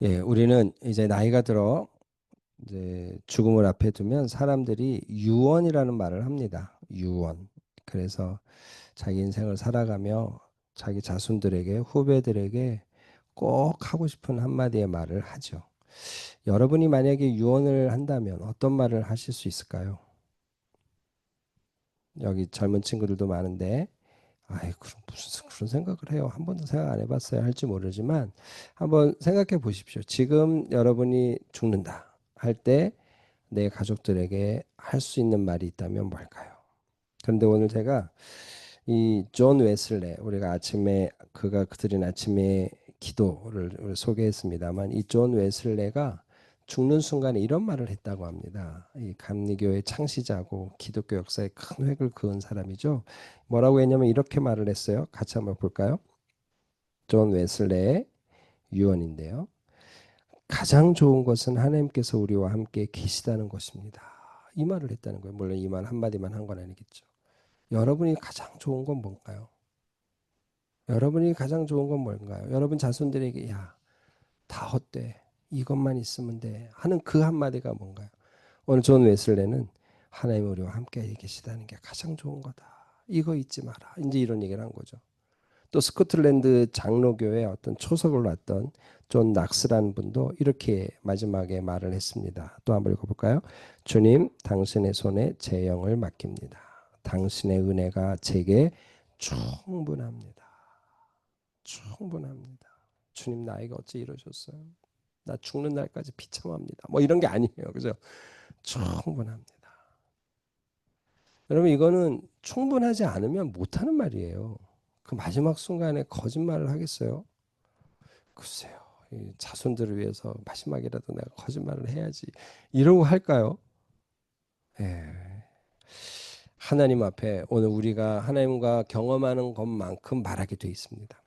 예, 우리는 이제 나이가 들어 이제 죽음을 앞에 두면 사람들이 유언이라는 말을 합니다. 유언. 그래서 자기 인생을 살아가며 자기 자손들에게, 후배들에게 꼭 하고 싶은 한마디의 말을 하죠. 여러분이 만약에 유언을 한다면 어떤 말을 하실 수 있을까요? 여기 젊은 친구들도 많은데, 아이, 그럼 무슨 그런 생각을 해요. 한 번도 생각 안 해봤어요. 할지 모르지만, 한번 생각해 보십시오. 지금 여러분이 죽는다 할 때, 내 가족들에게 할 수 있는 말이 있다면 뭘까요? 그런데 오늘 제가 이 존 웨슬레, 우리가 아침에 그가 그들은 아침에 기도를 소개했습니다만, 이 존 웨슬레가 죽는 순간에 이런 말을 했다고 합니다. 이 감리교의 창시자고 기독교 역사에 큰 획을 그은 사람이죠. 뭐라고 했냐면 이렇게 말을 했어요. 같이 한번 볼까요? 존 웨슬레의 유언인데요. 가장 좋은 것은 하나님께서 우리와 함께 계시다는 것입니다. 이 말을 했다는 거예요. 물론 이 말 한마디만 한 건 아니겠죠. 여러분이 가장 좋은 건 뭔가요? 여러분이 가장 좋은 건 뭔가요? 여러분 자손들에게 야, 다 헛돼. 이것만 있으면 돼. 하는 그 한마디가 뭔가요? 오늘 존 웨슬레는 하나님 우리와 함께 계시다는 게 가장 좋은 거다. 이거 잊지 마라. 이제 이런 얘기를 한 거죠. 또 스코틀랜드 장로교회 어떤 초석을 놨던 존 낙스라는 분도 이렇게 마지막에 말을 했습니다. 또 한번 읽어볼까요? 주님, 당신의 손에 제 영을 맡깁니다. 당신의 은혜가 제게 충분합니다. 충분합니다. 주님 나에게 어찌 이러셨어요? 나 죽는 날까지 비참합니다. 뭐 이런 게 아니에요. 그죠? 충분합니다. 여러분 이거는 충분하지 않으면 못하는 말이에요. 그 마지막 순간에 거짓말을 하겠어요? 글쎄요. 이 자손들을 위해서 마지막이라도 내가 거짓말을 해야지. 이러고 할까요? 예. 하나님 앞에 오늘 우리가 하나님과 경험하는 것만큼 말하게 돼 있습니다.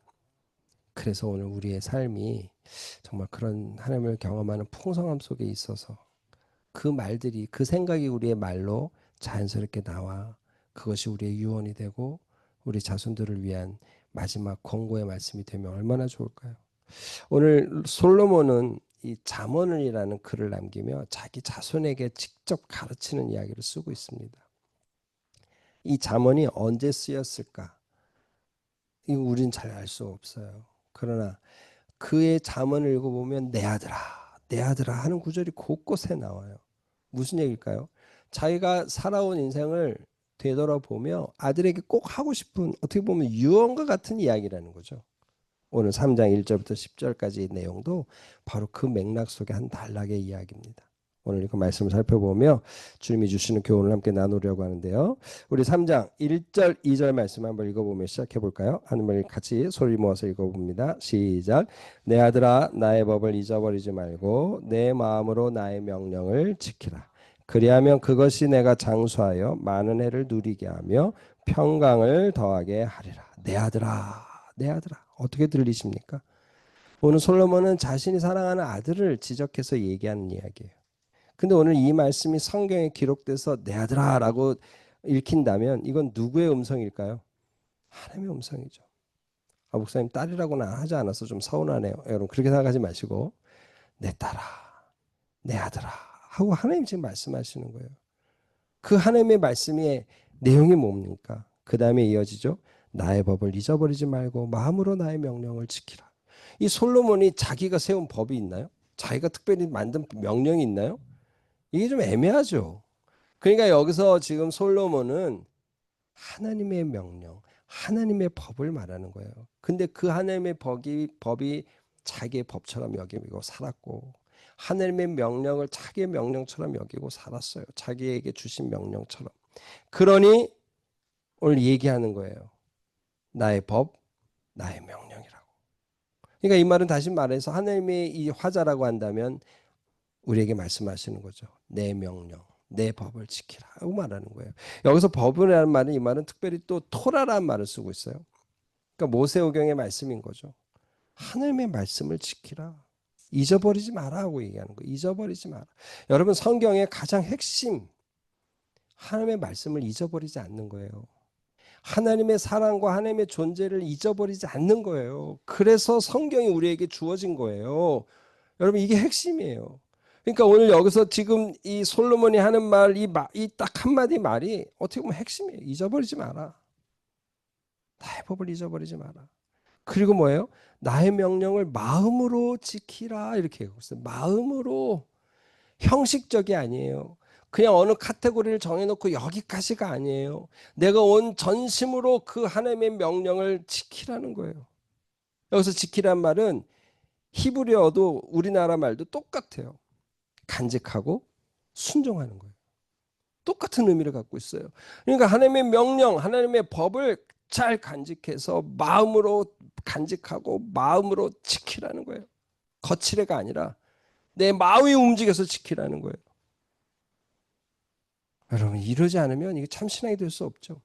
그래서 오늘 우리의 삶이 정말 그런 하나님을 경험하는 풍성함 속에 있어서 그 말들이 그 생각이 우리의 말로 자연스럽게 나와 그것이 우리의 유언이 되고 우리 자손들을 위한 마지막 권고의 말씀이 되면 얼마나 좋을까요? 오늘 솔로몬은 이 잠언이라는 글을 남기며 자기 자손에게 직접 가르치는 이야기를 쓰고 있습니다. 이 잠언이 언제 쓰였을까? 이 우린 잘 알 수 없어요. 그러나 그의 잠언을 읽어보면 내 아들아 하는 구절이 곳곳에 나와요. 무슨 얘기일까요? 자기가 살아온 인생을 되돌아보며 아들에게 꼭 하고 싶은 어떻게 보면 유언과 같은 이야기라는 거죠. 오늘 3장 1절부터 10절까지의 내용도 바로 그 맥락 속의 한 단락의 이야기입니다. 오늘 그 말씀을 살펴보며 주님이 주시는 교훈을 함께 나누려고 하는데요. 우리 3장 1절, 2절 말씀 한번 읽어보며 시작해 볼까요? 하나님을 같이 소리 모아서 읽어봅니다. 시작. 내 아들아 나의 법을 잊어버리지 말고 내 마음으로 나의 명령을 지키라. 그리하면 그것이 내가 장수하여 많은 해를 누리게 하며 평강을 더하게 하리라. 내 아들아, 내 아들아. 어떻게 들리십니까? 오늘 솔로몬은 자신이 사랑하는 아들을 지적해서 얘기하는 이야기예요. 근데 오늘 이 말씀이 성경에 기록돼서 내 아들아라고 읽힌다면 이건 누구의 음성일까요? 하나님의 음성이죠. 아, 목사님 딸이라고는 하지 않아서 좀 서운하네요. 여러분 그렇게 생각하지 마시고 내 딸아, 내 아들아 하고 하나님 지금 말씀하시는 거예요. 그 하나님의 말씀의 내용이 뭡니까? 그 다음에 이어지죠. 나의 법을 잊어버리지 말고 마음으로 나의 명령을 지키라. 이 솔로몬이 자기가 세운 법이 있나요? 자기가 특별히 만든 명령이 있나요? 이게 좀 애매하죠. 그러니까 여기서 지금 솔로몬은 하나님의 명령, 하나님의 법을 말하는 거예요. 근데 그 하나님의 법이 자기의 법처럼 여기고 살았고 하나님의 명령을 자기의 명령처럼 여기고 살았어요. 자기에게 주신 명령처럼. 그러니 오늘 얘기하는 거예요. 나의 법, 나의 명령이라고. 그러니까 이 말은 다시 말해서 하나님의 이 화자라고 한다면 우리에게 말씀하시는 거죠. 내 명령, 내 법을 지키라고 말하는 거예요. 여기서 법이라는 말은 이 말은 특별히 또 토라라는 말을 쓰고 있어요. 그러니까 모세오경의 말씀인 거죠. 하나님의 말씀을 지키라. 잊어버리지 마라 하고 얘기하는 거예요. 잊어버리지 마라. 여러분 성경의 가장 핵심 하나님의 말씀을 잊어버리지 않는 거예요. 하나님의 사랑과 하나님의 존재를 잊어버리지 않는 거예요. 그래서 성경이 우리에게 주어진 거예요. 여러분 이게 핵심이에요. 그러니까 오늘 여기서 지금 이 솔로몬이 하는 말, 이 딱 한마디 말이 어떻게 보면 핵심이에요. 잊어버리지 마라. 나의 법을 잊어버리지 마라. 그리고 뭐예요? 나의 명령을 마음으로 지키라 이렇게 하고 있어요. 마음으로. 형식적이 아니에요. 그냥 어느 카테고리를 정해놓고 여기까지가 아니에요. 내가 온 전심으로 그 하나님의 명령을 지키라는 거예요. 여기서 지키란 말은 히브리어도 우리나라 말도 똑같아요. 간직하고 순종하는 거예요. 똑같은 의미를 갖고 있어요. 그러니까 하나님의 명령, 하나님의 법을 잘 간직해서 마음으로 간직하고 마음으로 지키라는 거예요. 거칠애가 아니라 내 마음이 움직여서 지키라는 거예요. 여러분 이러지 않으면 이게 참 신앙이 될 수 없죠.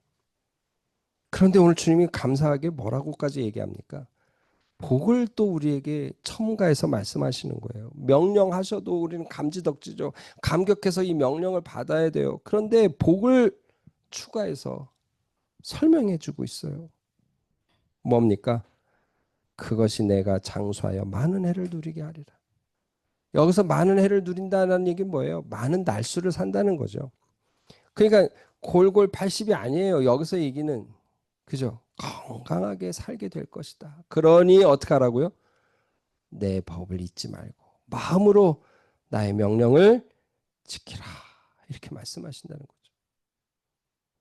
그런데 오늘 주님이 감사하게 뭐라고까지 얘기합니까? 복을 또 우리에게 첨가해서 말씀하시는 거예요. 명령하셔도 우리는 감지덕지죠. 감격해서 이 명령을 받아야 돼요. 그런데 복을 추가해서 설명해 주고 있어요. 뭡니까? 그것이 내가 장수하여 많은 해를 누리게 하리라. 여기서 많은 해를 누린다는 얘기는 뭐예요? 많은 날수를 산다는 거죠. 그러니까 골골 80이 아니에요. 여기서 얘기는. 그죠? 건강하게 살게 될 것이다. 그러니 어떻게 하라고요? 내 법을 잊지 말고 마음으로 나의 명령을 지키라. 이렇게 말씀하신다는 거죠.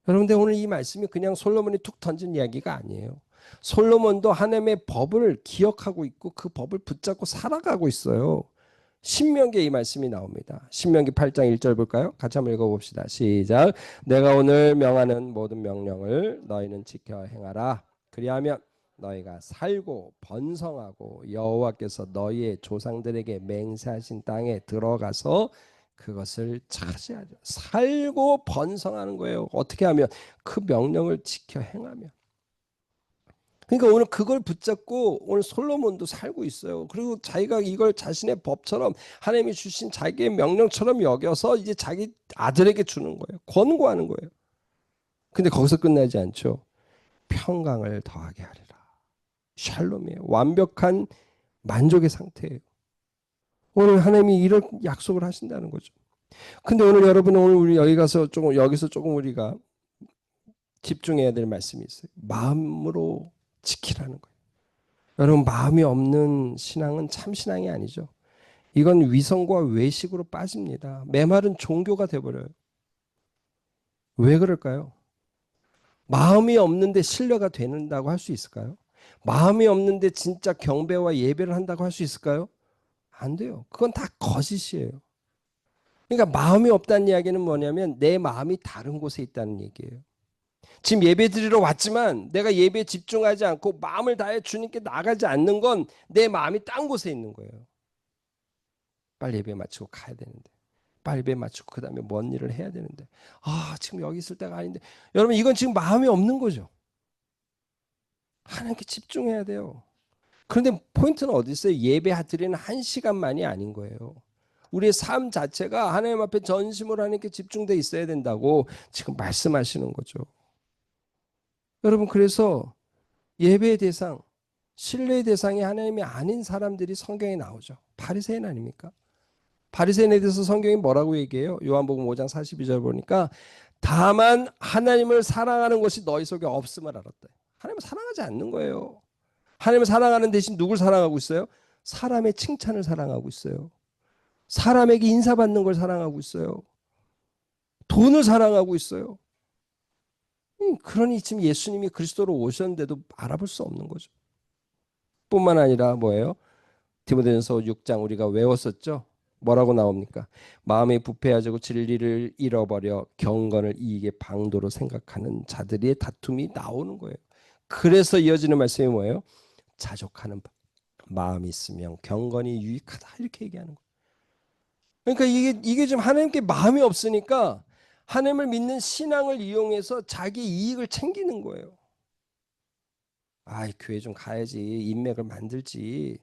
여러분들 오늘 이 말씀이 그냥 솔로몬이 툭 던진 이야기가 아니에요. 솔로몬도 하나님의 법을 기억하고 있고 그 법을 붙잡고 살아가고 있어요. 신명기에 이 말씀이 나옵니다. 신명기 8장 1절 볼까요? 같이 한번 읽어봅시다. 시작. 내가 오늘 명하는 모든 명령을 너희는 지켜 행하라. 그리하면 너희가 살고 번성하고 여호와께서 너희의 조상들에게 맹세하신 땅에 들어가서 그것을 차지하려. 살고 번성하는 거예요. 어떻게 하면? 그 명령을 지켜 행하면. 그러니까 오늘 그걸 붙잡고 오늘 솔로몬도 살고 있어요. 그리고 자기가 이걸 자신의 법처럼 하나님이 주신 자기의 명령처럼 여겨서 이제 자기 아들에게 주는 거예요. 권고하는 거예요. 근데 거기서 끝나지 않죠. 평강을 더하게 하리라. 샬롬이에요. 완벽한 만족의 상태예요. 오늘 하나님이 이런 약속을 하신다는 거죠. 근데 오늘 여러분 오늘 우리 여기서 조금 우리가 집중해야 될 말씀이 있어요. 마음으로 지키라는 거예요. 여러분 마음이 없는 신앙은 참 신앙이 아니죠. 이건 위선과 외식으로 빠집니다. 메말은 종교가 돼버려요. 왜 그럴까요? 마음이 없는데 신뢰가 된다고 할 수 있을까요? 마음이 없는데 진짜 경배와 예배를 한다고 할 수 있을까요? 안 돼요. 그건 다 거짓이에요. 그러니까 마음이 없다는 이야기는 뭐냐면 내 마음이 다른 곳에 있다는 얘기예요. 지금 예배 드리러 왔지만 내가 예배에 집중하지 않고 마음을 다해 주님께 나가지 않는 건 내 마음이 딴 곳에 있는 거예요. 빨리 예배 마치고 가야 되는데. 빨리 예배 마치고 그 다음에 뭔 일을 해야 되는데. 지금 여기 있을 때가 아닌데. 여러분 이건 지금 마음이 없는 거죠. 하나님께 집중해야 돼요. 그런데 포인트는 어디 있어요? 예배 드리는 1시간만이 아닌 거예요. 우리의 삶 자체가 하나님 앞에 전심으로 하나님께 집중돼 있어야 된다고 지금 말씀하시는 거죠. 여러분 그래서 예배의 대상, 신뢰의 대상이 하나님이 아닌 사람들이 성경에 나오죠. 바리새인 아닙니까? 바리새인에 대해서 성경이 뭐라고 얘기해요? 요한복음 5장 42절 보니까 다만 하나님을 사랑하는 것이 너희 속에 없음을 알았다. 하나님을 사랑하지 않는 거예요. 하나님을 사랑하는 대신 누굴 사랑하고 있어요? 사람의 칭찬을 사랑하고 있어요. 사람에게 인사받는 걸 사랑하고 있어요. 돈을 사랑하고 있어요. 그러니 지금 예수님이 그리스도로 오셨는데도 알아볼 수 없는 거죠. 뿐만 아니라 뭐예요? 디모데전서 6장 우리가 외웠었죠? 뭐라고 나옵니까? 마음이 부패하고 진리를 잃어버려 경건을 이익의 방도로 생각하는 자들의 다툼이 나오는 거예요. 그래서 이어지는 말씀이 뭐예요? 자족하는 마음이 있으면 경건이 유익하다 이렇게 얘기하는 거예요. 그러니까 이게 지금 하나님께 마음이 없으니까 하나님을 믿는 신앙을 이용해서 자기 이익을 챙기는 거예요. 교회 좀 가야지 인맥을 만들지.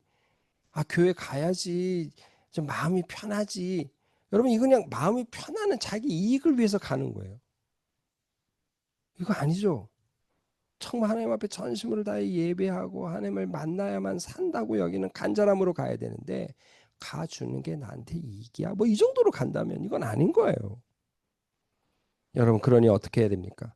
교회 가야지 좀 마음이 편하지. 여러분 이거 그냥 마음이 편안한 자기 이익을 위해서 가는 거예요. 이거 아니죠. 정말 하나님 앞에 전심으로 다해 예배하고 하나님을 만나야만 산다고 여기는 간절함으로 가야 되는데 가주는 게 나한테 이익이야. 뭐 이 정도로 간다면 이건 아닌 거예요. 여러분, 그러니 어떻게 해야 됩니까?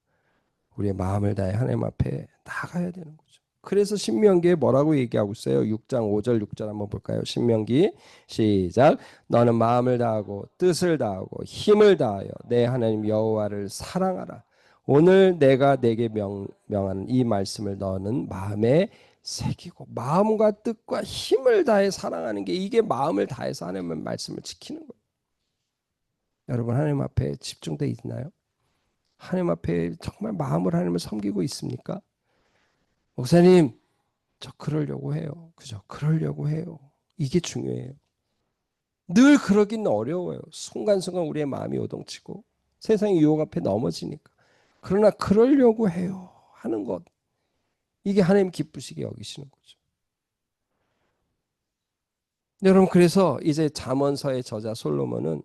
우리의 마음을 다해 하나님 앞에 나가야 되는 거죠. 그래서 신명기에 뭐라고 얘기하고 있어요? 6장 5절 6절 한번 볼까요? 신명기 시작. 너는 마음을 다하고 뜻을 다하고 힘을 다하여 내 하나님 여호와를 사랑하라. 오늘 내가 내게 명하는 이 말씀을 너는 마음에 새기고, 마음과 뜻과 힘을 다해 사랑하는 게, 이게 마음을 다해서 하나님의 말씀을 지키는 거예요. 여러분, 하나님 앞에 집중돼 있나요? 하나님 앞에 정말 마음으로 하나님을 섬기고 있습니까? 목사님, 저 그러려고 해요. 그죠? 그러려고 해요. 이게 중요해요. 늘 그러긴 어려워요. 순간순간 우리의 마음이 요동치고 세상의 유혹 앞에 넘어지니까. 그러나 그러려고 해요 하는 것, 이게 하나님 기쁘시게 여기시는 거죠. 여러분, 그래서 이제 잠언서의 저자 솔로몬은,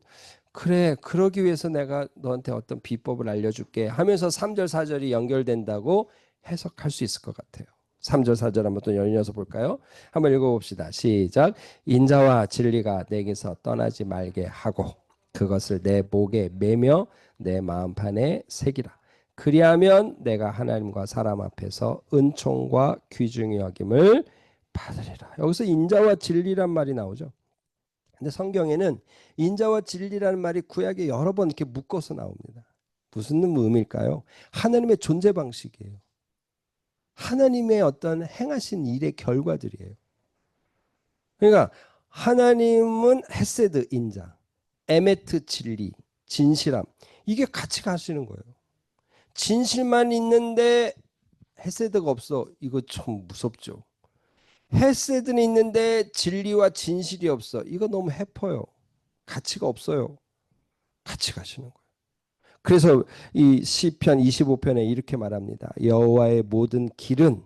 그래, 그러기 위해서 내가 너한테 어떤 비법을 알려줄게 하면서 3절 4절이 연결된다고 해석할 수 있을 것 같아요. 3절 4절 한번 또 연이어서 볼까요? 한번 읽어봅시다. 시작. 인자와 진리가 내게서 떠나지 말게 하고 그것을 내 목에 매며 내 마음판에 새기라. 그리하면 내가 하나님과 사람 앞에서 은총과 귀중히 여김을 받으리라. 여기서 인자와 진리란 말이 나오죠. 근데 성경에는 인자와 진리라는 말이 구약에 여러 번 이렇게 묶어서 나옵니다. 무슨 의미일까요? 하나님의 존재 방식이에요. 하나님의 어떤 행하신 일의 결과들이에요. 그러니까 하나님은 헤세드 인자, 에메트 진리, 진실함, 이게 같이 가시는 거예요. 진실만 있는데 헤세드가 없어. 이거 좀 무섭죠. 헤세드는 있는데 진리와 진실이 없어. 이거 너무 해퍼요. 가치가 없어요. 같이 가시는 거예요. 그래서 이 시편 25편에 이렇게 말합니다. 여호와의 모든 길은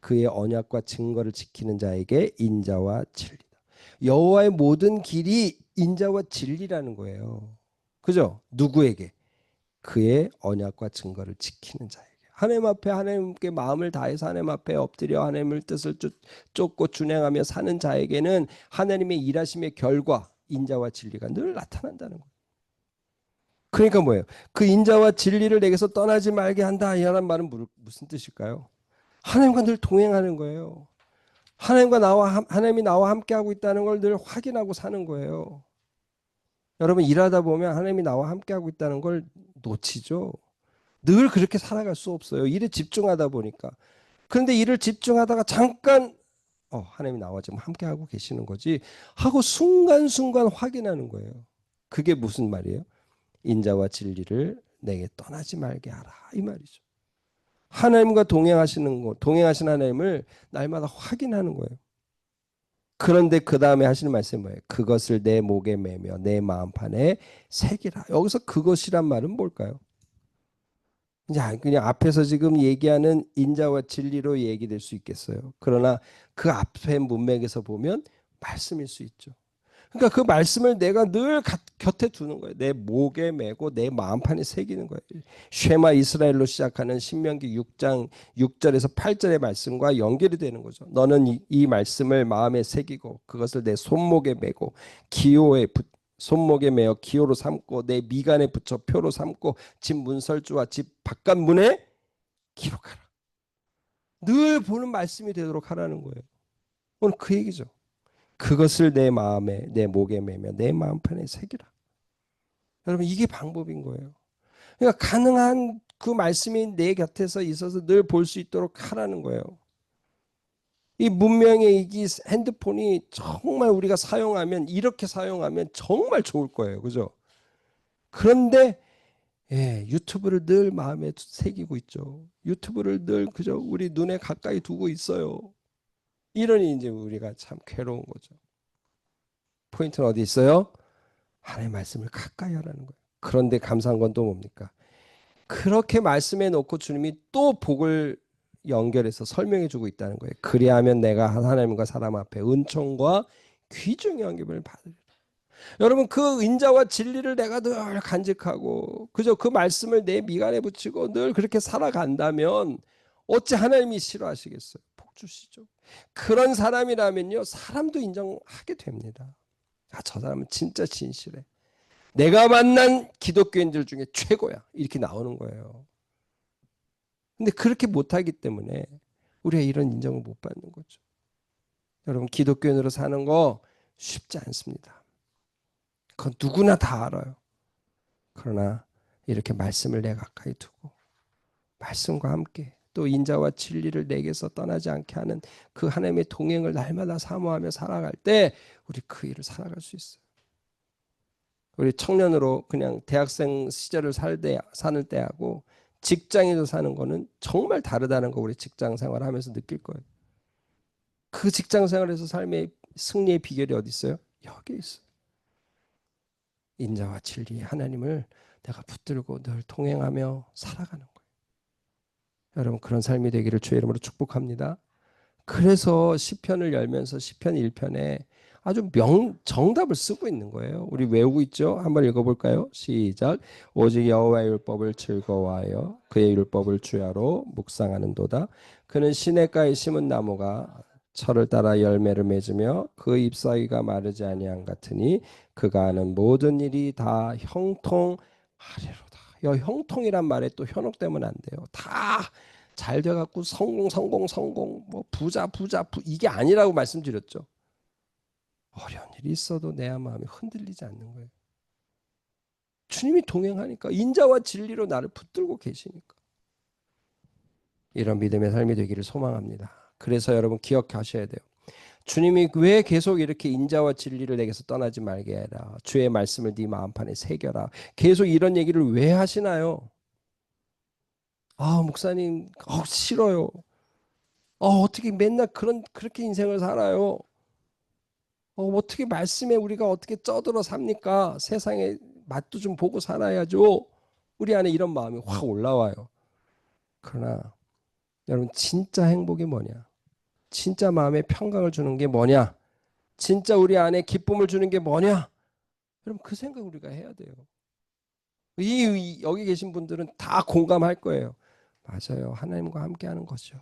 그의 언약과 증거를 지키는 자에게 인자와 진리다. 여호와의 모든 길이 인자와 진리라는 거예요. 그죠? 누구에게? 그의 언약과 증거를 지키는 자에게. 하나님 앞에 하나님께 마음을 다해서 하나님 앞에 엎드려 하나님을 뜻을 쫓고 준행하며 사는 자에게는 하나님의 일하심의 결과, 인자와 진리가 늘 나타난다는 거예요. 그러니까 뭐예요? 그 인자와 진리를 내게서 떠나지 말게 한다, 이라는 말은 무슨 뜻일까요? 하나님과 늘 동행하는 거예요. 하나님이 나와 함께하고 있다는 걸 늘 확인하고 사는 거예요. 여러분, 일하다 보면 하나님이 나와 함께하고 있다는 걸 놓치죠. 늘 그렇게 살아갈 수 없어요. 일에 집중하다 보니까. 그런데 일을 집중하다가 잠깐 하나님이 나와 지금 함께하고 계시는 거지 하고 순간순간 확인하는 거예요. 그게 무슨 말이에요? 인자와 진리를 내게 떠나지 말게 하라, 이 말이죠. 하나님과 동행하시는 거, 동행하신 하나님을 날마다 확인하는 거예요. 그런데 그 다음에 하시는 말씀이 뭐예요? 그것을 내 목에 매며 내 마음판에 새기라. 여기서 그것이란 말은 뭘까요? 이제 그냥 앞에서 지금 얘기하는 인자와 진리로 얘기될 수 있겠어요. 그러나 그 앞에 문맥에서 보면 말씀일 수 있죠. 그러니까 그 말씀을 내가 늘 곁에 두는 거예요. 내 목에 메고 내 마음판에 새기는 거예요. 쉐마 이스라엘로 시작하는 신명기 6장 6절에서 8절의 말씀과 연결이 되는 거죠. 너는 이 말씀을 마음에 새기고 그것을 내 손목에 메고 손목에 메어 기호로 삼고 내 미간에 붙여 표로 삼고 집 문설주와 집 바깥문에 기록하라. 늘 보는 말씀이 되도록 하라는 거예요. 오늘 그 얘기죠. 그것을 내 마음에 내 목에 매며 내 마음판에 새기라. 여러분, 이게 방법인 거예요. 그러니까 가능한 그 말씀이 내 곁에서 있어서 늘 볼 수 있도록 하라는 거예요. 이 문명의 이 핸드폰이 정말 우리가 사용하면, 이렇게 사용하면 정말 좋을 거예요. 그죠? 그런데 유튜브를 늘 마음에 새기고 있죠. 유튜브를 늘 그저 우리 눈에 가까이 두고 있어요. 이러니 이제 우리가 참 괴로운 거죠. 포인트는 어디 있어요? 하나님의 말씀을 가까이 하라는 거예요. 그런데 감사한 건 또 뭡니까? 그렇게 말씀해 놓고 주님이 또 복을 연결해서 설명해 주고 있다는 거예요. 그리하면 내가 하나님과 사람 앞에 은총과 귀중히 여김을 받으리라. 여러분, 그 인자와 진리를 내가 늘 간직하고 그저 그 말씀을 내 미간에 붙이고 늘 그렇게 살아간다면 어찌 하나님이 싫어하시겠어요? 복 주시죠. 그런 사람이라면요, 사람도 인정하게 됩니다. 아, 저 사람은 진짜 진실해. 내가 만난 기독교인들 중에 최고야. 이렇게 나오는 거예요. 근데 그렇게 못하기 때문에 우리가 이런 인정을 못 받는 거죠. 여러분, 기독교인으로 사는 거 쉽지 않습니다. 그건 누구나 다 알아요. 그러나 이렇게 말씀을 내 가까이 두고 말씀과 함께 또 인자와 진리를 내게서 떠나지 않게 하는 그 하나님의 동행을 날마다 사모하며 살아갈 때 우리 그 일을 살아갈 수 있어요. 우리 청년으로 그냥 대학생 시절을 사는 때하고 직장에서 사는 거는 정말 다르다는 거 우리 직장 생활하면서 느낄 거예요. 그 직장 생활에서 삶의 승리의 비결이 어디 있어요? 여기 있어요. 인자와 진리의 하나님을 내가 붙들고 늘 동행하며 살아가는 거예요. 여러분, 그런 삶이 되기를 주의 이름으로 축복합니다. 그래서 시편을 열면서 시편 1편에 아주 정답을 쓰고 있는 거예요. 우리 외우고 있죠? 한번 읽어볼까요? 시작. 오직 여호와의 율법을 즐거워하여 그의 율법을 주야로 묵상하는도다. 그는 시냇가에 심은 나무가 철을 따라 열매를 맺으며 그 잎사귀가 마르지 아니한 같으니 그가 하는 모든 일이 다 형통하리로다. 이 형통이란 말에 또 현혹되면 안 돼요. 다 잘 돼갖고 성공 뭐 부자 이게 아니라고 말씀드렸죠. 어려운 일이 있어도 내 마음이 흔들리지 않는 거예요. 주님이 동행하니까 인자와 진리로 나를 붙들고 계시니까 이런 믿음의 삶이 되기를 소망합니다. 그래서 여러분 기억하셔야 돼요. 주님이 왜 계속 이렇게 인자와 진리를 내게서 떠나지 말게 해라. 주의 말씀을 네 마음판에 새겨라. 계속 이런 얘기를 왜 하시나요? 아, 목사님, 싫어요. 어떻게 맨날 그렇게 인생을 살아요? 어떻게 말씀에 우리가 어떻게 쩌들어 삽니까? 세상의 맛도 좀 보고 살아야죠. 우리 안에 이런 마음이 확 올라와요. 그러나 여러분, 진짜 행복이 뭐냐? 진짜 마음에 평강을 주는 게 뭐냐? 진짜 우리 안에 기쁨을 주는 게 뭐냐? 여러분, 그 생각 우리가 해야 돼요. 여기 계신 분들은 다 공감할 거예요. 맞아요. 하나님과 함께하는 거죠.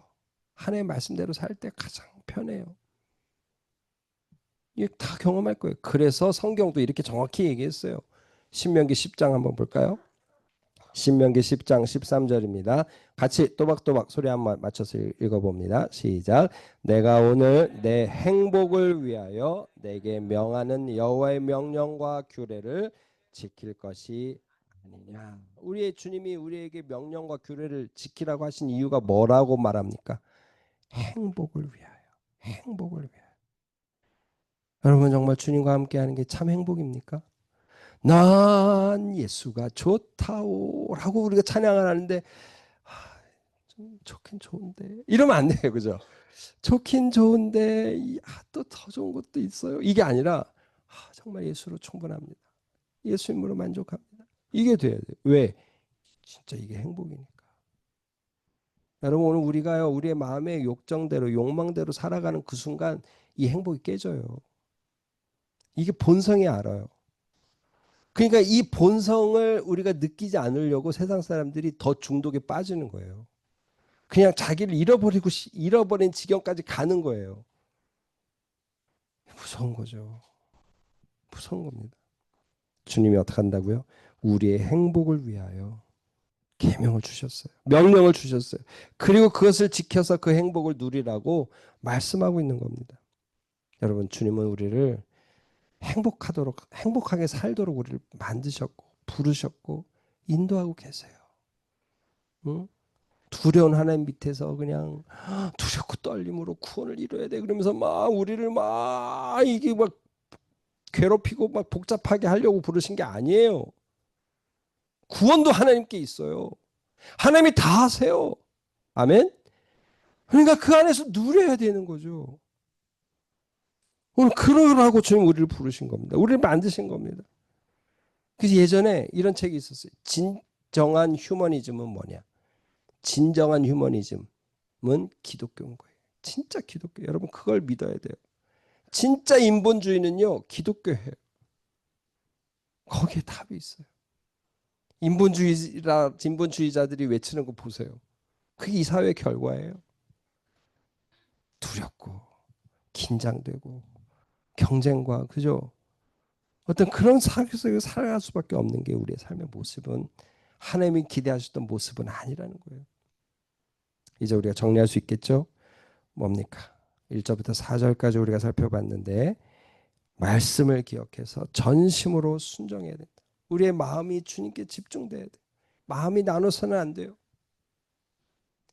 하나님의 말씀대로 살 때 가장 편해요. 이게 다 경험할 거예요. 그래서 성경도 이렇게 정확히 얘기했어요. 신명기 10장 한번 볼까요? 신명기 10장 13절입니다. 같이 또박또박 소리 한번 맞춰서 읽어봅니다. 시작. 내가 오늘 내 행복을 위하여 내게 명하는 여호와의 명령과 규례를 지킬 것이 아니냐. 우리의 주님이 우리에게 명령과 규례를 지키라고 하신 이유가 뭐라고 말합니까? 행복을 위하여. 행복을 위하여. 여러분, 정말 주님과 함께하는 게 참 행복입니까? 난 예수가 좋다오 라고 우리가 찬양을 하는데 좀 좋긴 좋은데 이러면 안 돼요. 그죠? 좋긴 좋은데 또 더 좋은 것도 있어요. 이게 아니라 정말 예수로 충분합니다. 예수님으로 만족합니다. 이게 돼야 돼요. 왜? 진짜 이게 행복이니까. 여러분, 오늘 우리가요, 우리의 마음의 욕정대로 욕망대로 살아가는 그 순간 이 행복이 깨져요. 이게 본성이 알아요. 그러니까 이 본성을 우리가 느끼지 않으려고 세상 사람들이 더 중독에 빠지는 거예요. 그냥 자기를 잃어버린 지경까지 가는 거예요. 무서운 거죠. 무서운 겁니다. 주님이 어떻게 한다고요? 우리의 행복을 위하여 계명을 주셨어요. 명령을 주셨어요. 그리고 그것을 지켜서 그 행복을 누리라고 말씀하고 있는 겁니다. 여러분, 주님은 우리를 행복하게 살도록 우리를 만드셨고 부르셨고 인도하고 계세요. 응? 두려운 하나님 밑에서 그냥 두렵고 떨림으로 구원을 이뤄야 돼. 그러면서 막 우리를 막 이게 막 괴롭히고 막 복잡하게 하려고 부르신 게 아니에요. 구원도 하나님께 있어요. 하나님이 다 하세요. 아멘? 그러니까 그 안에서 누려야 되는 거죠. 오늘 그러라고 주님 우리를 부르신 겁니다. 우리를 만드신 겁니다. 그래서 예전에 이런 책이 있었어요. 진정한 휴머니즘은 뭐냐? 진정한 휴머니즘은 기독교인 거예요. 진짜 기독교. 여러분, 그걸 믿어야 돼요. 진짜 인본주의는요, 기독교예요. 거기에 답이 있어요. 인본주의자들이 외치는 거 보세요. 그게 이 사회의 결과예요. 두렵고 긴장되고 경쟁과 그죠? 어떤 그런 삶 속에 살아갈 수밖에 없는 게 우리의 삶의 모습은 하나님이 기대하셨던 모습은 아니라는 거예요. 이제 우리가 정리할 수 있겠죠? 뭡니까? 1절부터 4절까지 우리가 살펴봤는데 말씀을 기억해서 전심으로 순종해야 된다. 우리의 마음이 주님께 집중돼야 돼. 마음이 나눠서는 안 돼요.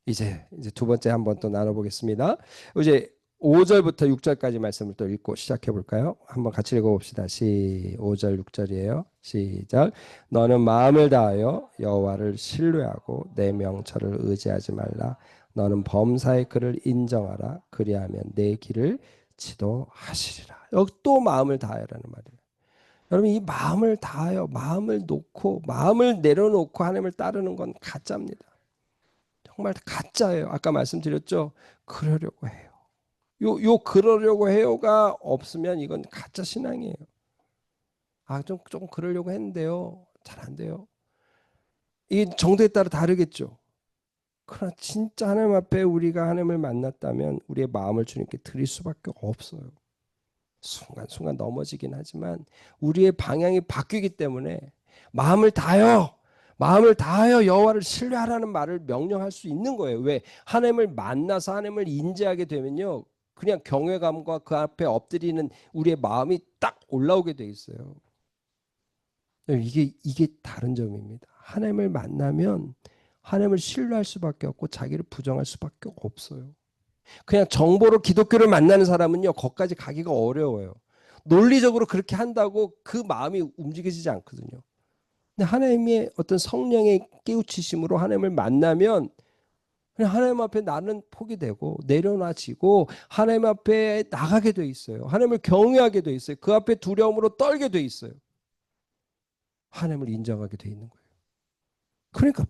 이제 두 번째 한번 또 나눠보겠습니다. 이제 5절부터 6절까지 말씀을 또 읽고 시작해 볼까요? 한번 같이 읽어봅시다. 5절 6절이에요. 시작. 너는 마음을 다하여 여호와를 신뢰하고 내 명철을 의지하지 말라. 너는 범사의 그를 인정하라. 그리하면 내 길을 지도하시리라. 여기 또 마음을 다하여라는 말이에요. 여러분 이 마음을 다하여 마음을 놓고 마음을 내려놓고 하나님을 따르는 건 가짜입니다. 정말 가짜예요. 아까 말씀드렸죠. 그러려고 해요. 요 그러려고 해요가 없으면 이건 가짜 신앙이에요. 좀 그러려고 했는데요. 잘 안 돼요. 이 정도에 따라 다르겠죠. 그러나 진짜 하나님 앞에 우리가 하나님을 만났다면 우리의 마음을 주님께 드릴 수밖에 없어요. 순간순간 넘어지긴 하지만 우리의 방향이 바뀌기 때문에 마음을 다하여 여호와를 신뢰하라는 말을 명령할 수 있는 거예요. 왜? 하나님을 만나서 하나님을 인지하게 되면요. 그냥 경외감과 그 앞에 엎드리는 우리의 마음이 딱 올라오게 돼 있어요. 이게 다른 점입니다. 하나님을 만나면 하나님을 신뢰할 수밖에 없고 자기를 부정할 수밖에 없어요. 그냥 정보로 기독교를 만나는 사람은요, 거기까지 가기가 어려워요. 논리적으로 그렇게 한다고 그 마음이 움직여지지 않거든요. 근데 하나님의 어떤 성령의 깨우치심으로 하나님을 만나면 그냥 하나님 앞에 나는 포기되고 내려놔지고 하나님 앞에 나가게 돼 있어요. 하나님을 경외하게 돼 있어요. 그 앞에 두려움으로 떨게 돼 있어요. 하나님을 인정하게 돼 있는 거예요. 그러니까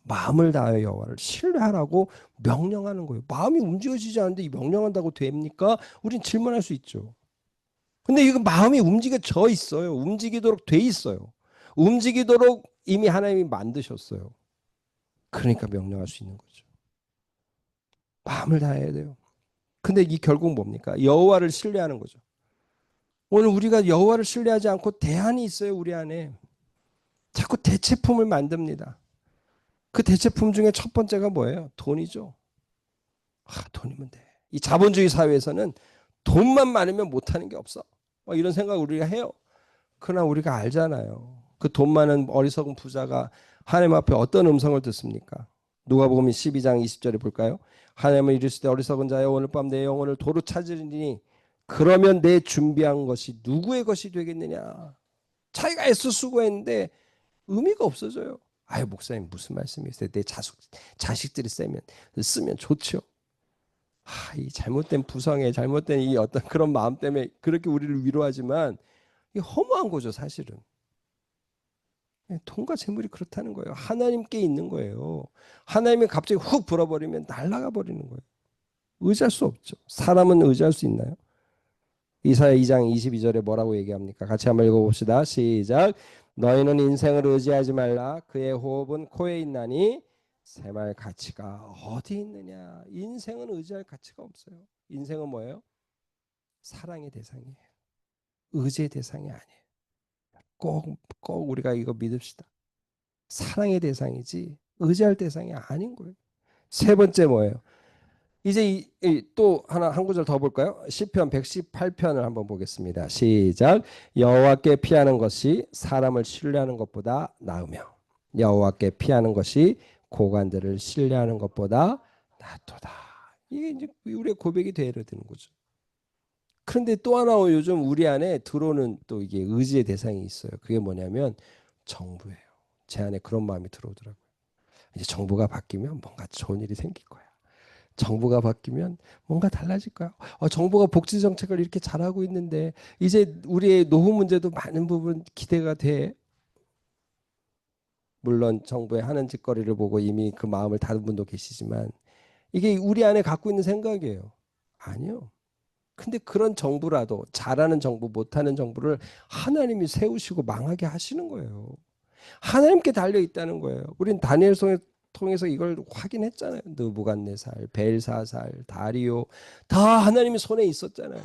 마음을 다하여 여호와를 신뢰하라고 명령하는 거예요. 마음이 움직여지지 않는데 이 명령한다고 됩니까? 우린 질문할 수 있죠. 근데 이거 마음이 움직여져 있어요. 움직이도록 돼 있어요. 움직이도록 이미 하나님이 만드셨어요. 그러니까 명령할 수 있는 거죠. 마음을 다해야 돼요. 근데 이 결국 뭡니까? 여호와를 신뢰하는 거죠. 오늘 우리가 여호와를 신뢰하지 않고 대안이 있어요. 우리 안에. 자꾸 대체품을 만듭니다. 그 대체품 중에 첫 번째가 뭐예요? 돈이죠. 돈이면 돼. 이 자본주의 사회에서는 돈만 많으면 못하는 게 없어. 이런 생각을 우리가 해요. 그러나 우리가 알잖아요. 그 돈 많은 어리석은 부자가 하나님 앞에 어떤 음성을 듣습니까? 누가복음 12장 20절에 볼까요? 하나님은 이르시되 어리석은 자여 오늘 밤 내 영혼을 도로 찾으리니 그러면 내 준비한 것이 누구의 것이 되겠느냐. 자기가 애써 수고했는데 의미가 없어져요. 아유 목사님 무슨 말씀이세요? 내 자식들이 쓰면 좋죠. 이 잘못된 부성에 잘못된 이 어떤 그런 마음 때문에 그렇게 우리를 위로하지만 이게 허무한 거죠 사실은. 돈과 재물이 그렇다는 거예요. 하나님께 있는 거예요. 하나님이 갑자기 훅 불어버리면 날아가 버리는 거예요. 의지할 수 없죠. 사람은 의지할 수 있나요? 이사야 2장 22절에 뭐라고 얘기합니까? 같이 한번 읽어봅시다. 시작. 너희는 인생을 의지하지 말라. 그의 호흡은 코에 있나니 새말 가치가 어디 있느냐. 인생은 의지할 가치가 없어요. 인생은 뭐예요? 사랑의 대상이에요. 의지의 대상이 아니에요. 꼭 우리가 이거 믿읍시다. 사랑의 대상이지 의지할 대상이 아닌 거예요. 세 번째 뭐예요? 이제 또 한 구절 더 볼까요? 시편 118편을 한번 보겠습니다. 시작. 여호와께 피하는 것이 사람을 신뢰하는 것보다 나으며 여호와께 피하는 것이 고관들을 신뢰하는 것보다 낫도다. 이게 이제 우리의 고백이 되어야 되는 거죠. 그런데 또 하나 요즘 우리 안에 들어오는 또 이게 의지의 대상이 있어요. 그게 뭐냐면 정부예요. 제 안에 그런 마음이 들어오더라고요. 이제 정부가 바뀌면 뭔가 좋은 일이 생길 거야. 정부가 바뀌면 뭔가 달라질 거야. 정부가 복지 정책을 이렇게 잘하고 있는데 이제 우리의 노후 문제도 많은 부분 기대가 돼. 물론 정부의 하는 짓거리를 보고 이미 그 마음을 닫은 분도 계시지만 이게 우리 안에 갖고 있는 생각이에요. 아니요. 근데 그런 정부라도 잘하는 정부, 못하는 정부를 하나님이 세우시고 망하게 하시는 거예요. 하나님께 달려 있다는 거예요. 우린 다니엘서에 통해서 이걸 확인했잖아요. 느부갓네살, 벨사살, 다리오 다 하나님의 손에 있었잖아요.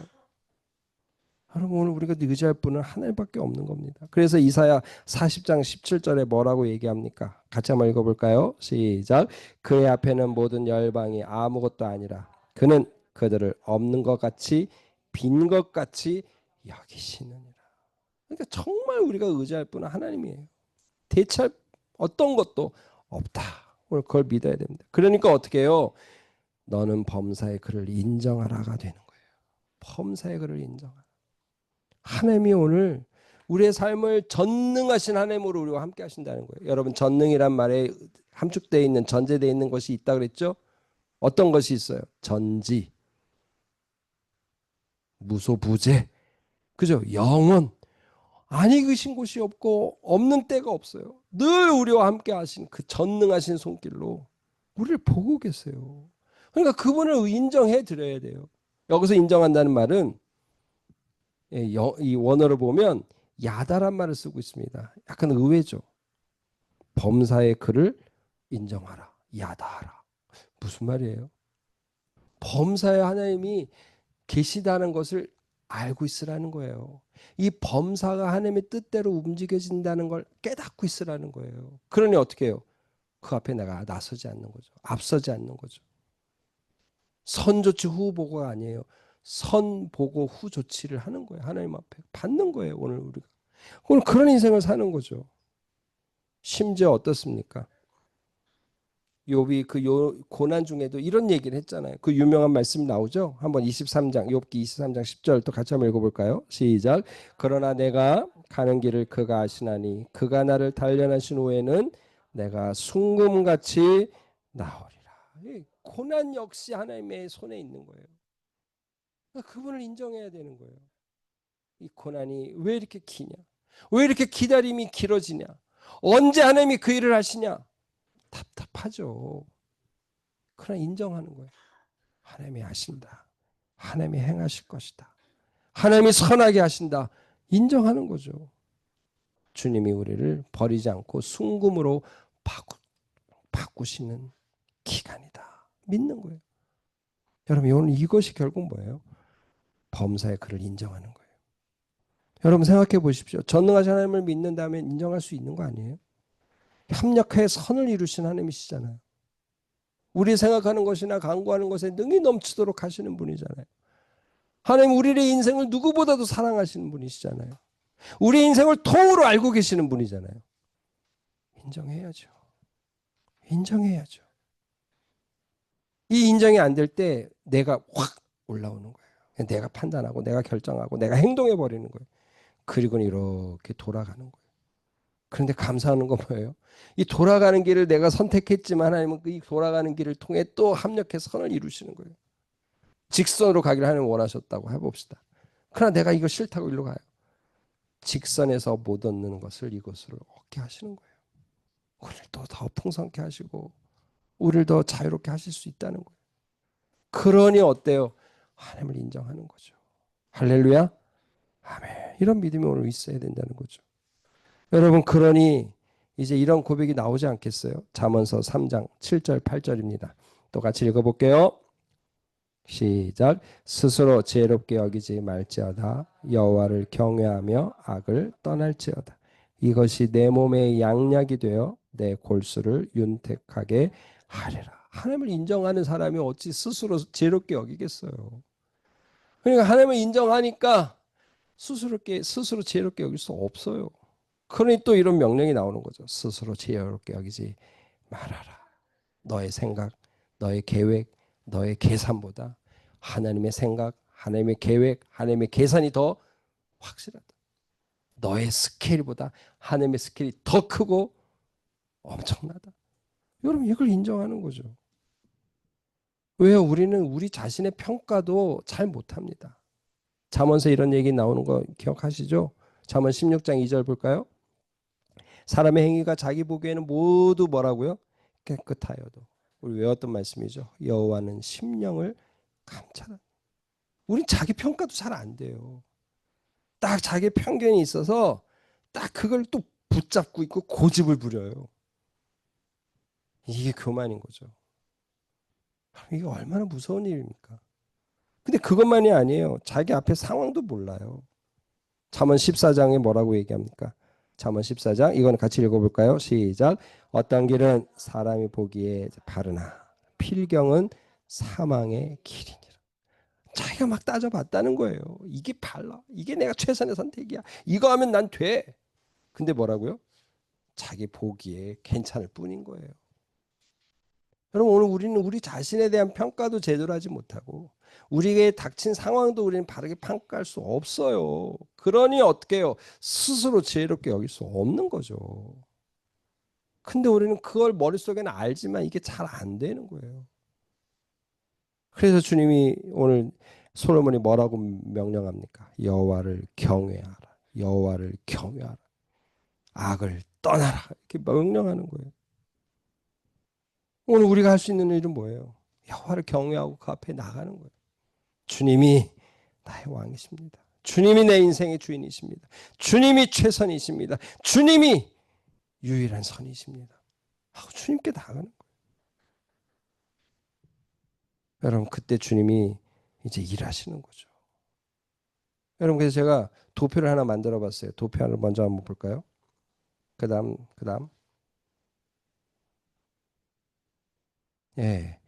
여러분 오늘 우리가 의지할 분은 하나님밖에 없는 겁니다. 그래서 이사야 40장 17절에 뭐라고 얘기합니까? 같이 한번 읽어볼까요? 시작. 그의 앞에는 모든 열방이 아무것도 아니라 그는 그들을 없는 것 같이 빈 것 같이 여기시느니라. 그러니까 정말 우리가 의지할 분은 하나님이에요. 대체할 어떤 것도 없다. 오늘 그걸 믿어야 됩니다. 그러니까 어떻게 해요? 너는 범사의 그를 인정하라가 되는 거예요. 범사의 그를 인정하라. 하나님이 오늘 우리의 삶을 전능하신 하나님으로 우리와 함께 하신다는 거예요. 여러분 전능이란 말에 함축되어 있는 전제되어 있는 것이 있다 그랬죠? 어떤 것이 있어요? 전지, 무소부재, 그죠? 영원, 아니 계신 곳이 없고 없는 때가 없어요. 늘 우리와 함께 하신 그 전능하신 손길로 우리를 보고 계세요. 그러니까 그분을 인정해 드려야 돼요. 여기서 인정한다는 말은 이 원어를 보면 야다란 말을 쓰고 있습니다. 약간 의외죠. 범사의 그를 인정하라. 야다하라. 무슨 말이에요? 범사의 하나님이 계시다는 것을 알고 있으라는 거예요. 이 범사가 하나님의 뜻대로 움직여진다는 걸 깨닫고 있으라는 거예요. 그러니 어떻게 해요? 그 앞에 내가 나서지 않는 거죠. 앞서지 않는 거죠. 선 조치 후 보고가 아니에요. 선 보고 후 조치를 하는 거예요. 하나님 앞에 받는 거예요. 오늘 우리가. 오늘 그런 인생을 사는 거죠. 심지어 어떻습니까? 욥이 그 고난 중에도 이런 얘기를 했잖아요. 그 유명한 말씀 나오죠. 한번 23장 욥기 23장 10절 또 같이 한번 읽어볼까요? 시작. 그러나 내가 가는 길을 그가 아시나니 그가 나를 단련하신 후에는 내가 순금같이 나오리라. 고난 역시 하나님의 손에 있는 거예요. 그분을 인정해야 되는 거예요. 이 고난이 왜 이렇게 기냐? 왜 이렇게 기다림이 길어지냐? 언제 하나님이 그 일을 하시냐? 답답하죠. 그러나 인정하는 거예요. 하나님이 하신다. 하나님이 행하실 것이다. 하나님이 선하게 하신다. 인정하는 거죠. 주님이 우리를 버리지 않고 순금으로 바꾸시는 기간이다. 믿는 거예요. 여러분 오늘 이것이 결국 뭐예요? 범사의 그를 인정하는 거예요. 여러분 생각해 보십시오. 전능하신 하나님을 믿는다면 인정할 수 있는 거 아니에요? 협력해 선을 이루신 하나님이시잖아요. 우리 생각하는 것이나 강구하는 것에 능히 넘치도록 하시는 분이잖아요. 하나님 우리의 인생을 누구보다도 사랑하시는 분이시잖아요. 우리 인생을 통으로 알고 계시는 분이잖아요. 인정해야죠. 인정해야죠. 이 인정이 안 될 때 내가 확 올라오는 거예요. 내가 판단하고 내가 결정하고 내가 행동해 버리는 거예요. 그리고는 이렇게 돌아가는 거예요. 그런데 감사하는 건 뭐예요? 이 돌아가는 길을 내가 선택했지만 하나님은 이 돌아가는 길을 통해 또 합력해서 선을 이루시는 거예요. 직선으로 가기를 하나님 원하셨다고 해봅시다. 그러나 내가 이거 싫다고 일로 가요. 직선에서 못 얻는 것을 이곳으로 얻게 하시는 거예요. 우리를 또 더 풍성케 하시고 우리를 더 자유롭게 하실 수 있다는 거예요. 그러니 어때요? 하나님을 인정하는 거죠. 할렐루야. 아멘. 이런 믿음이 오늘 있어야 된다는 거죠. 여러분 그러니 이제 이런 고백이 나오지 않겠어요? 잠언서 3장 7절 8절입니다. 또 같이 읽어볼게요. 시작. 스스로 지혜롭게 여기지 말지어다. 여호와를 경외하며 악을 떠날지어다. 이것이 내 몸의 양약이 되어 내 골수를 윤택하게 하리라. 하나님을 인정하는 사람이 어찌 스스로 지혜롭게 여기겠어요? 그러니까 하나님을 인정하니까 스스로 지혜롭게 여길 수 없어요. 그러니 또 이런 명령이 나오는 거죠. 스스로 지혜롭게 여기지 말아라. 너의 생각, 너의 계획, 너의 계산보다 하나님의 생각, 하나님의 계획, 하나님의 계산이 더 확실하다. 너의 스케일보다 하나님의 스케일이 더 크고 엄청나다. 여러분 이걸 인정하는 거죠. 왜요? 우리는 우리 자신의 평가도 잘 못합니다. 잠언서 이런 얘기 나오는 거 기억하시죠? 잠언 16장 2절 볼까요? 사람의 행위가 자기 보기에는 모두 뭐라고요? 깨끗하여도. 우리 외웠던 말씀이죠. 여호와는 심령을 감찰한다. 우린 자기 평가도 잘 안 돼요. 딱 자기 편견이 있어서 딱 그걸 또 붙잡고 있고 고집을 부려요. 이게 교만인 거죠. 이게 얼마나 무서운 일입니까? 근데 그것만이 아니에요. 자기 앞에 상황도 몰라요. 잠언 14장에 뭐라고 얘기합니까? 잠언 14장 이거는 같이 읽어볼까요? 시작. 어떤 길은 사람이 보기에 바르나 필경은 사망의 길이니라. 자기가 막 따져봤다는 거예요. 이게 발라. 이게 내가 최선의 선택이야. 이거 하면 난 돼. 근데 뭐라고요? 자기 보기에 괜찮을 뿐인 거예요. 여러분 오늘 우리는 우리 자신에 대한 평가도 제대로 하지 못하고 우리에게 닥친 상황도 우리는 바르게 평가할 수 없어요. 그러니 어떻게 해요? 스스로 지혜롭게 여길 수 없는 거죠. 근데 우리는 그걸 머릿속에는 알지만 이게 잘 안 되는 거예요. 그래서 주님이 오늘 솔로몬이 뭐라고 명령합니까? 여호와를 경외하라. 여호와를 경외하라. 악을 떠나라. 이렇게 명령하는 거예요. 오늘 우리가 할 수 있는 일은 뭐예요? 여호와를 경외하고 그 앞에 나가는 거예요. 주님이 나의 왕이십니다. 주님이 내 인생의 주인이십니다. 주님이 최선이십니다. 주님이 유일한 선이십니다. 하고 주님께 나가는 거예요. 여러분 그때 주님이 이제 일하시는 거죠. 여러분 그래서 제가 도표를 하나 만들어 봤어요. 도표 하나 먼저 한번 볼까요? 그다음 예.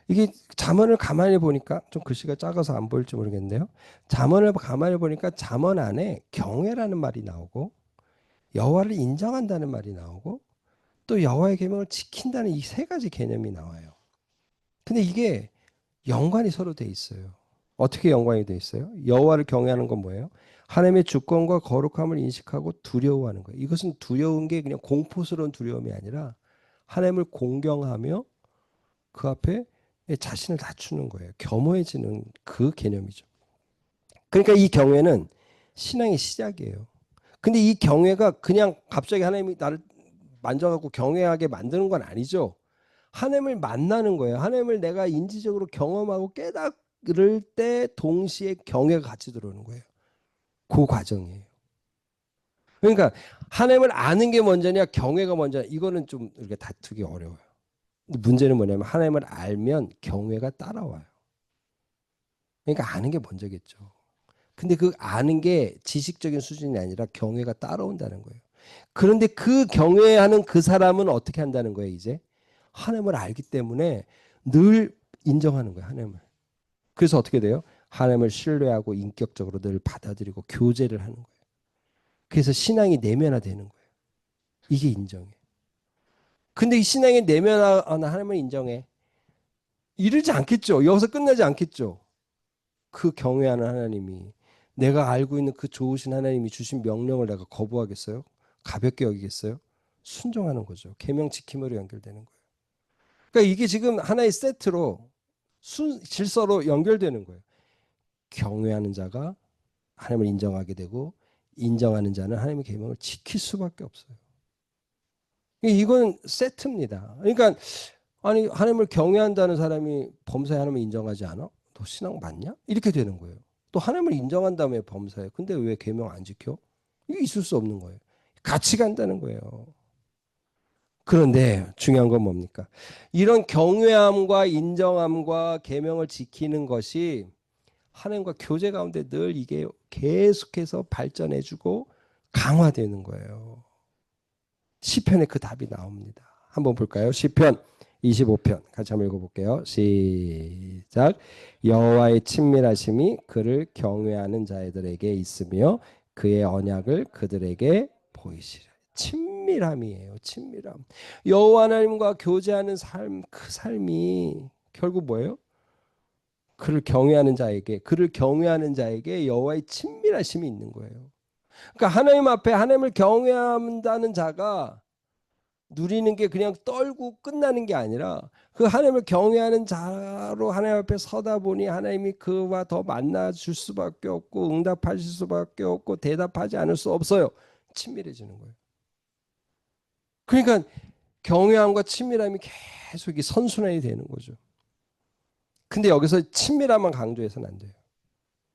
이게 잠언을 가만히 보니까 좀 글씨가 작아서 안 보일지 모르겠는데요. 잠언을 가만히 보니까 잠언 안에 경외라는 말이 나오고 여호와를 인정한다는 말이 나오고 또 여호와의 계명을 지킨다는 이 세 가지 개념이 나와요. 근데 이게 연관이 서로 돼 있어요. 어떻게 연관이 돼 있어요? 여호와를 경외하는 건 뭐예요? 하나님의 주권과 거룩함을 인식하고 두려워하는 거예요. 이것은 두려운 게 그냥 공포스러운 두려움이 아니라 하나님을 공경하며 그 앞에 자신을 낮추는 거예요. 겸허해지는 그 개념이죠. 그러니까 이 경외는 신앙의 시작이에요. 근데 이 경외가 그냥 갑자기 하나님이 나를 만져갖고 경외하게 만드는 건 아니죠. 하나님을 만나는 거예요. 하나님을 내가 인지적으로 경험하고 깨달을 때 동시에 경외가 같이 들어오는 거예요. 그 과정이에요. 그러니까 하나님을 아는 게 먼저냐 경외가 먼저냐 이거는 좀 이렇게 다투기 어려워요. 문제는 뭐냐면 하나님을 알면 경외가 따라와요. 그러니까 아는 게 먼저겠죠. 근데 그 아는 게 지식적인 수준이 아니라 경외가 따라온다는 거예요. 그런데 그 경외하는 그 사람은 어떻게 한다는 거예요, 이제? 하나님을 알기 때문에 늘 인정하는 거예요, 하나님을. 그래서 어떻게 돼요? 하나님을 신뢰하고 인격적으로 늘 받아들이고 교제를 하는 거예요. 그래서 신앙이 내면화되는 거예요. 이게 인정이에요. 근데 이 신앙이 내면화하는 하나님을 인정해. 이르지 않겠죠. 여기서 끝나지 않겠죠. 그 경외하는 하나님이 내가 알고 있는 그 좋으신 하나님이 주신 명령을 내가 거부하겠어요? 가볍게 여기겠어요? 순종하는 거죠. 계명 지킴으로 연결되는 거예요. 그러니까 이게 지금 하나의 세트로 질서로 연결되는 거예요. 경외하는 자가 하나님을 인정하게 되고 인정하는 자는 하나님의 계명을 지킬 수밖에 없어요. 이건 세트입니다. 그러니까 아니 하나님을 경외한다는 사람이 범사에 하나님을 인정하지 않아? 너 신앙 맞냐? 이렇게 되는 거예요. 또 하나님을 인정한 다음에 범사에 근데 왜 계명 안 지켜? 이게 있을 수 없는 거예요. 같이 간다는 거예요. 그런데 중요한 건 뭡니까? 이런 경외함과 인정함과 계명을 지키는 것이 하나님과 교제 가운데 늘 이게 계속해서 발전해주고 강화되는 거예요. 시편에 그 답이 나옵니다. 한번 볼까요? 시편 25편 같이 한번 읽어볼게요. 시작. 여호와의 친밀하심이 그를 경외하는 자들에게 있으며 그의 언약을 그들에게 보이시라. 친밀함이에요. 친밀함. 여호와 하나님과 교제하는 삶, 그 삶이 결국 뭐예요? 그를 경외하는 자에게 여호와의 친밀하심이 있는 거예요. 그러니까 하나님 앞에 하나님을 경외한다는 자가 누리는 게 그냥 떨고 끝나는 게 아니라 그 하나님을 경외하는 자로 하나님 앞에 서다 보니 하나님이 그와 더 만나 줄 수밖에 없고 응답하실 수밖에 없고 대답하지 않을 수 없어요. 친밀해지는 거예요. 그러니까 경외함과 친밀함이 계속 이 선순환이 되는 거죠. 근데 여기서 친밀함만 강조해서는 안 돼요.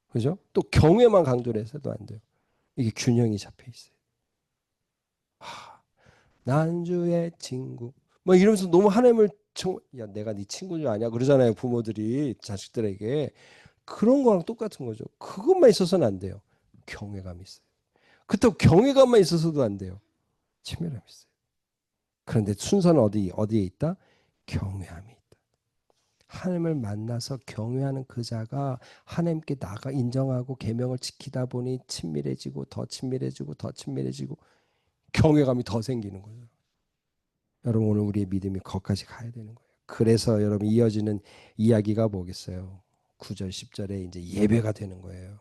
그죠? 또 경외만 강조를 해서도 안 돼요. 이게 균형이 잡혀 있어요. 난 주의 친구. 뭐 이러면서 너무 하나님을 야 내가 네 친구인 줄 아냐 그러잖아요 부모들이 자식들에게. 그런 거랑 똑같은 거죠. 그것만 있어서는 안 돼요. 경외감이 있어요. 그렇다고 경외감만 있어서도 안 돼요. 친밀함이 있어요. 그런데 순서는 어디에 있다? 경외함이 있다. 하나님을 만나서 경외하는 그 자가 하나님께 나가 인정하고 계명을 지키다 보니 친밀해지고 더 친밀해지고 더 친밀해지고 경외감이 더 생기는 거예요. 여러분 오늘 우리의 믿음이 거기까지 가야 되는 거예요. 그래서 여러분 이어지는 이야기가 뭐겠어요? 9절 10절에 이제 예배가 되는 거예요.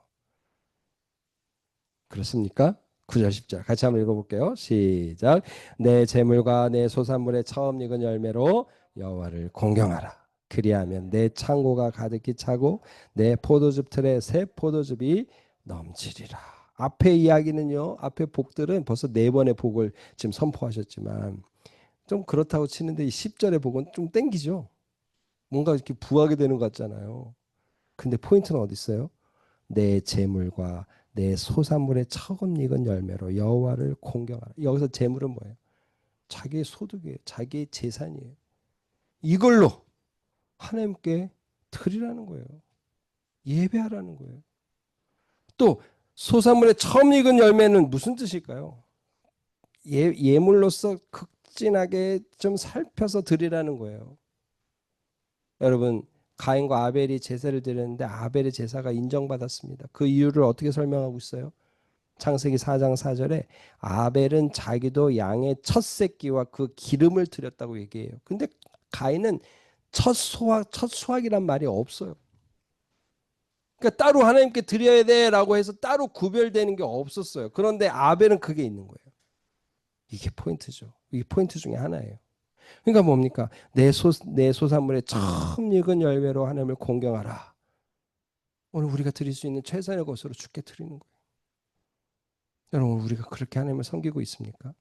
그렇습니까? 9절 10절 같이 한번 읽어볼게요. 시작. 내 재물과 내 소산물의 처음 익은 열매로 여호와를 공경하라. 그리하면 내 창고가 가득히 차고 내 포도즙 틀에 새 포도즙이 넘치리라. 앞에 이야기는요. 앞에 복들은 벌써 네 번의 복을 지금 선포하셨지만 좀 그렇다고 치는데 이 10절의 복은 좀 땡기죠. 뭔가 이렇게 부하게 되는 것 같잖아요. 근데 포인트는 어디 있어요? 내 재물과 내 소산물의 처음 익은 열매로 여호와를 공경하라. 여기서 재물은 뭐예요? 자기의 소득이에요. 자기의 재산이에요. 이걸로 하나님께 드리라는 거예요. 예배하라는 거예요. 또 소산물의 처음 익은 열매는 무슨 뜻일까요? 예물로서 극진하게 좀 살펴서 드리라는 거예요. 여러분 가인과 아벨이 제사를 드렸는데 아벨의 제사가 인정받았습니다. 그 이유를 어떻게 설명하고 있어요? 창세기 4장 4절에 아벨은 자기도 양의 첫 새끼와 그 기름을 드렸다고 얘기해요. 근데 가인은 첫 수확이란 말이 없어요. 그러니까 따로 하나님께 드려야 돼라고 해서 따로 구별되는 게 없었어요. 그런데 아벨은 그게 있는 거예요. 이게 포인트죠. 이게 포인트 중에 하나예요. 그러니까 뭡니까? 내 소산물의 처음 익은 열매로 하나님을 공경하라. 오늘 우리가 드릴 수 있는 최선의 것으로 주께 드리는 거예요. 여러분 우리가 그렇게 하나님을 섬기고 있습니까?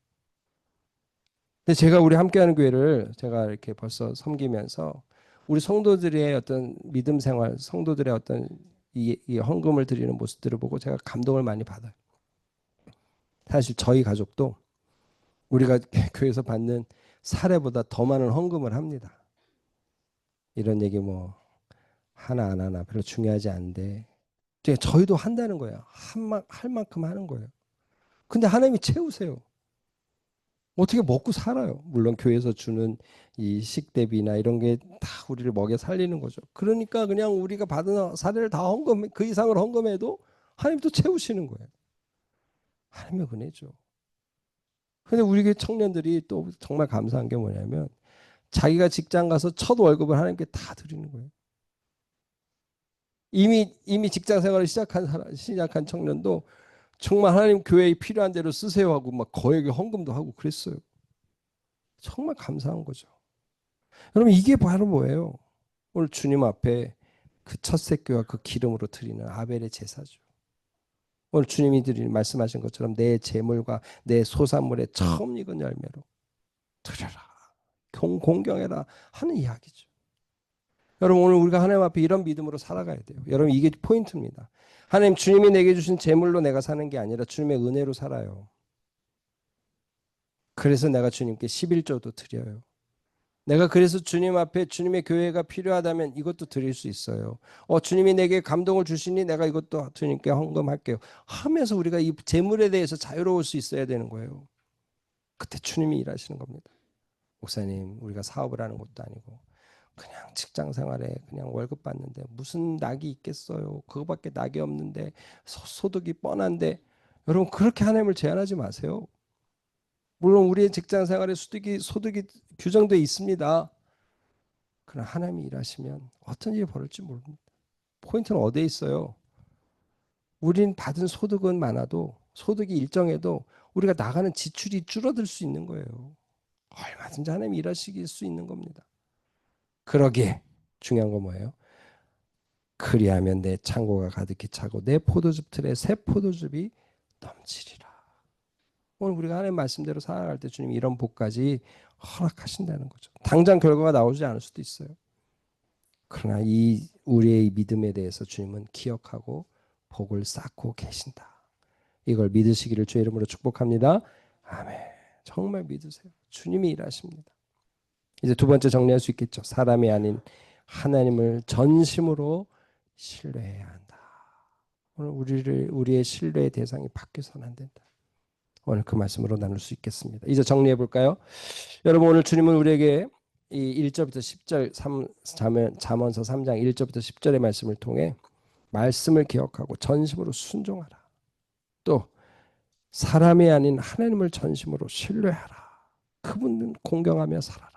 근데 제가 우리 함께하는 교회를 제가 이렇게 벌써 섬기면서 우리 성도들의 어떤 믿음 생활, 성도들의 어떤 이 헌금을 드리는 모습들을 보고 제가 감동을 많이 받아요. 사실 저희 가족도 우리가 교회에서 받는 사례보다 더 많은 헌금을 합니다. 이런 얘기 뭐 하나 안 하나 별로 중요하지 않은데 저희도 한다는 거예요. 할 만큼 하는 거예요. 근데 하나님이 채우세요. 어떻게 먹고 살아요. 물론 교회에서 주는 이 식대비나 이런 게 다 우리를 먹여 살리는 거죠. 그러니까 그냥 우리가 받은 사례를 다 헌금, 그 이상을 헌금해도 하나님 또 채우시는 거예요. 하나님의 은혜죠. 근데 우리 교회 청년들이 또 정말 감사한 게 뭐냐면 자기가 직장 가서 첫 월급을 하나님께 다 드리는 거예요. 이미 직장 생활을 시작한 청년도 정말 하나님 교회에 필요한 대로 쓰세요 하고 막 거액의 헌금도 하고 그랬어요. 정말 감사한 거죠. 여러분 이게 바로 뭐예요? 오늘 주님 앞에 그 첫 새끼와 그 기름으로 드리는 아벨의 제사죠. 오늘 주님이 말씀하신 것처럼 내 재물과 내 소산물의 처음 익은 열매로 드려라. 공경해라 하는 이야기죠. 여러분 오늘 우리가 하나님 앞에 이런 믿음으로 살아가야 돼요. 여러분 이게 포인트입니다. 하나님 주님이 내게 주신 재물로 내가 사는 게 아니라 주님의 은혜로 살아요. 그래서 내가 주님께 11조도 드려요. 내가 그래서 주님 앞에 주님의 교회가 필요하다면 이것도 드릴 수 있어요. 주님이 내게 감동을 주시니 내가 이것도 주님께 헌금할게요. 하면서 우리가 이 재물에 대해서 자유로울 수 있어야 되는 거예요. 그때 주님이 일하시는 겁니다. 목사님, 우리가 사업을 하는 것도 아니고 그냥 직장 생활에 그냥 월급 받는데 무슨 낙이 있겠어요. 그거밖에 낙이 없는데 소득이 뻔한데 여러분 그렇게 하나님을 제한하지 마세요. 물론 우리의 직장 생활에 소득이 규정되어 있습니다. 그러나 하나님이 일하시면 어떤 일이 벌어질지 모릅니다. 포인트는 어디에 있어요? 우린 받은 소득은 많아도 소득이 일정해도 우리가 나가는 지출이 줄어들 수 있는 거예요. 얼마든지 하나님이 일하실 수 있는 겁니다. 그러기에 중요한 건 뭐예요? 그리하면 내 창고가 가득히 차고 내 포도즙 틀에 새 포도즙이 넘치리라. 오늘 우리가 하나님 말씀대로 살아갈 때 주님이 이런 복까지 허락하신다는 거죠. 당장 결과가 나오지 않을 수도 있어요. 그러나 이 우리의 믿음에 대해서 주님은 기억하고 복을 쌓고 계신다. 이걸 믿으시기를 주의 이름으로 축복합니다. 아멘. 정말 믿으세요. 주님이 일하십니다. 이제 두 번째 정리할 수 있겠죠. 사람이 아닌 하나님을 전심으로 신뢰해야 한다. 오늘 우리의 신뢰의 대상이 바뀌어서는 안 된다. 오늘 그 말씀으로 나눌 수 있겠습니다. 이제 정리해 볼까요? 여러분 오늘 주님은 우리에게 이 1절부터 10절 잠언서 3장 1절부터 10절의 말씀을 통해 말씀을 기억하고 전심으로 순종하라. 또 사람이 아닌 하나님을 전심으로 신뢰하라. 그분은 공경하며 살아라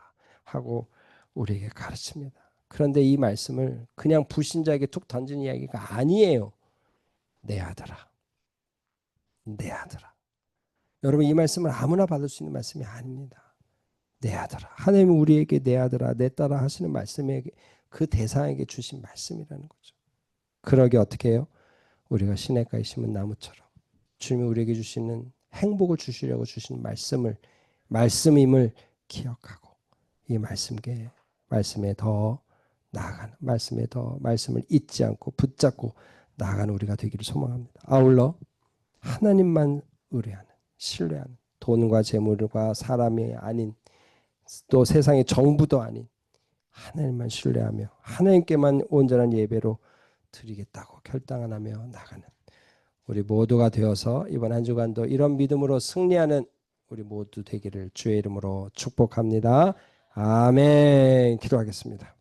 하고 우리에게 가르칩니다. 그런데 이 말씀을 그냥 불신자에게 툭 던진 이야기가 아니에요. 내 아들아. 내 아들아. 여러분 이 말씀을 아무나 받을 수 있는 말씀이 아닙니다. 내 아들아. 하나님은 우리에게 내 아들아 내 딸아 하시는 말씀에 그 대상에게 주신 말씀이라는 거죠. 그러게 어떻게 해요? 우리가 시냇가에 심은 나무처럼 주님이 우리에게 주시는 행복을 주시려고 주신 말씀임을 기억하고 이 말씀에 더 나아가는 말씀을 잊지 않고 붙잡고 나아가는 우리가 되기를 소망합니다. 아울러 하나님만 의뢰하는 신뢰하는 돈과 재물과 사람이 아닌 또 세상의 정부도 아닌 하나님만 신뢰하며 하나님께만 온전한 예배로 드리겠다고 결단하며 나가는 우리 모두가 되어서 이번 한 주간도 이런 믿음으로 승리하는 우리 모두 되기를 주의 이름으로 축복합니다. 아멘. 기도하겠습니다.